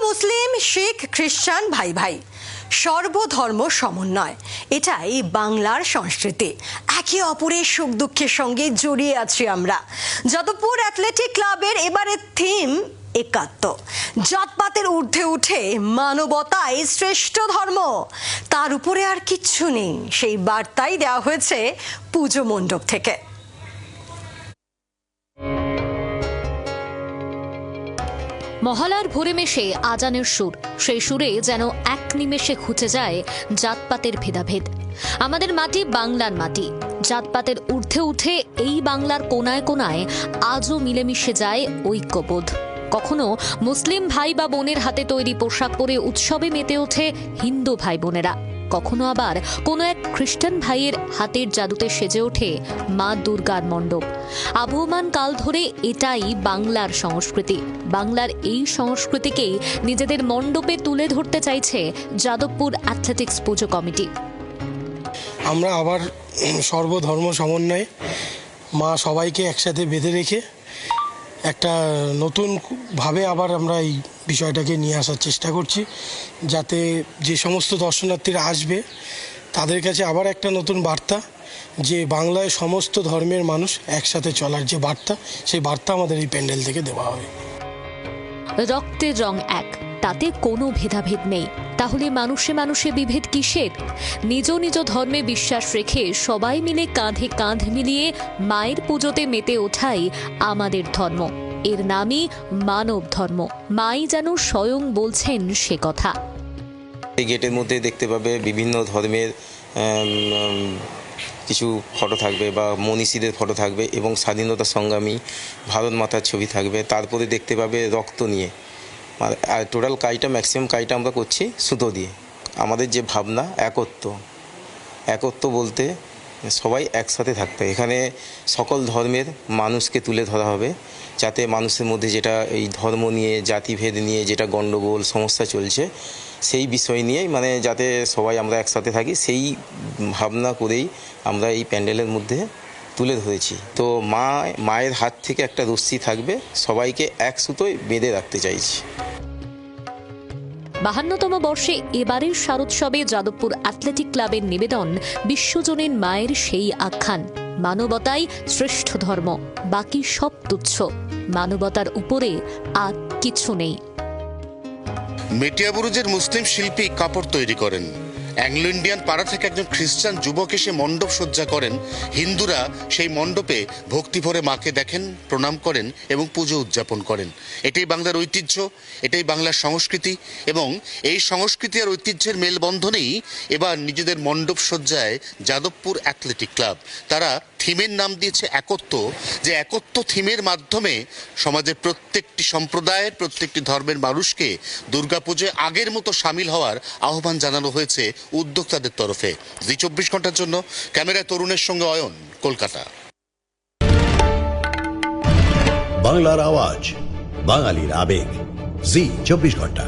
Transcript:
মুসলিম, শিখ, খ্রিস্টান ভাই ভাই, সর্বধর্ম সমন্বয়, এটাই বাংলার সংস্কৃতি। একে অপরের সুখ দুঃখের সঙ্গে জড়িয়ে আছি আমরা। যাদবপুর অ্যাথলেটিক ক্লাবের এবারের থিম একাত্ম। জাতপাতের ঊর্ধ্বে উঠে মানবতাই শ্রেষ্ঠ ধর্ম, তার উপরে আর কিচ্ছু নেই, সেই বার্তাই দেওয়া হয়েছে পুজো মণ্ডপ থেকে। মহালার ভোরে মেশে আজানের সুর, সেই সুরে যেন এক নিমেষে ঘুচে যায় জাতপাতের ভেদাভেদ। আমাদের মাটি বাংলার মাটি, জাতপাতের ঊর্ধ্বে উঠে এই বাংলার কোনায় কোনায় আজও মিলেমিশে যায় ঐক্যবোধ। কখনো মুসলিম ভাই বা বোনের হাতে তৈরি পোশাক পরে উৎসবে মেতে ওঠে হিন্দু ভাই বোনেরা, কখনো আবার কোনো এক খ্রিস্টান ভাইয়ের হাতের জাদুতে সেজে ওঠে মা দুর্গার মণ্ডপ। আবহমান কাল ধরে এটাই বাংলার সংস্কৃতি। বাংলার এই সংস্কৃতিকেই নিজেদের মণ্ডপে তুলে ধরতে চাইছে যাদবপুর অ্যাথলেটিক্স পুজো কমিটি। আমরা আবার সর্বধর্ম সমন্বয়ে মা সবাইকে একসাথে বেঁধে রেখে একটা নতুনভাবে আবার আমরা এই বিষয়টাকে নিয়ে আসার চেষ্টা করছি, যাতে যে সমস্ত দর্শনার্থীরা আসবে তাদের কাছে আবার একটা নতুন বার্তা, যে বাংলায় সমস্ত ধর্মের মানুষ একসাথে চলার যে বার্তা, সেই বার্তা আমাদের এই প্যান্ডেল থেকে দেওয়া হবে। রক্তের রং এক, তাতে কোনো ভেদাভেদ নেই, তাহলে মানুষে মানুষে বিভেদ কিসের? নিজ নিজ ধর্মে বিশ্বাস রেখে সবাই মিলে কাঁধে কাঁধ মিলিয়ে মায়ের পুজোতে মেতে ওঠাই আমাদের ধর্ম। এর নামই মানব ধর্ম। মাই যেন স্বয়ং বলছেন সে কথা। এই গেটের মধ্যে দেখতে পাবে বিভিন্ন ধর্মের কিছু ফটো থাকবে বা মনীষীদের ফটো থাকবে এবং স্বাধীনতা সংগ্রামী ভারত মাতার ছবি থাকবে। তারপরে দেখতে পাবে রক্ত নিয়ে, আর টোটাল কাজটা ম্যাক্সিমাম কাজটা আমরা করছি সুতো দিয়ে। আমাদের যে ভাবনা একত্ব বলতে সবাই একসাথে থাকতে, এখানে সকল ধর্মের মানুষকে তুলে ধরা হবে, যাতে মানুষের মধ্যে যেটা এই ধর্ম নিয়ে জাতিভেদ নিয়ে যেটা গণ্ডগোল সমস্যা চলছে, সেই বিষয় নিয়েই যাতে সবাই আমরা একসাথে থাকি, সেই ভাবনা করেই আমরা এই প্যান্ডেলের মধ্যে তুলে ধরেছি। তো মায়ের হাত থেকে একটা রশ্মি থাকবে, সবাইকে এক সুতোয় বেঁধে রাখতে চাইছি। 52তম বর্ষে এবারের শারদোৎসবে যাদবপুর অ্যাথলেটিক ক্লাবের নিবেদন বিশ্বজনীন মায়ের সেই আখ্যান, মানবতাই শ্রেষ্ঠ ধর্ম, বাকি সব তুচ্ছ, মানবতার উপরে আর কিছু নেই। মেটিয়াবুরুজের মুসলিম শিল্পী কাপড় তৈরি করেন। অ্যাংলো ইন্ডিয়ান পাড়া থেকে একজন খ্রিস্টান যুবক এসে মণ্ডপ সজ্জা করেন। হিন্দুরা সেই মণ্ডপে ভক্তি ভরে মাকে দেখেন, প্রণাম করেন এবং পুজো উদযাপন করেন। এটাই বাংলার ঐতিহ্য, এটাই বাংলার সংস্কৃতি, এবং এই সংস্কৃতি আর ঐতিহ্যের মেলবন্ধনেই এবার নিজেদের মণ্ডপ সজ্জায় যাদবপুর অ্যাথলেটিক ক্লাব। তারা থিমের নাম দিয়েছে একত্ব, যে একত্ব থিমের মাধ্যমে সমাজের প্রত্যেকটি সম্প্রদায়ের প্রত্যেকটি ধর্মের মানুষকে দুর্গাপুজোয় আগের মতো সামিল হওয়ার আহ্বান জানানো হয়েছে উদ্যোক্তাদের তরফে। জি 24 ঘন্টার জন্য ক্যামেরায় তরুণের সঙ্গে অয়ন, কলকাতা। বাংলার আওয়াজ, বাঙালির আবেগ, জি 24 ঘন্টা।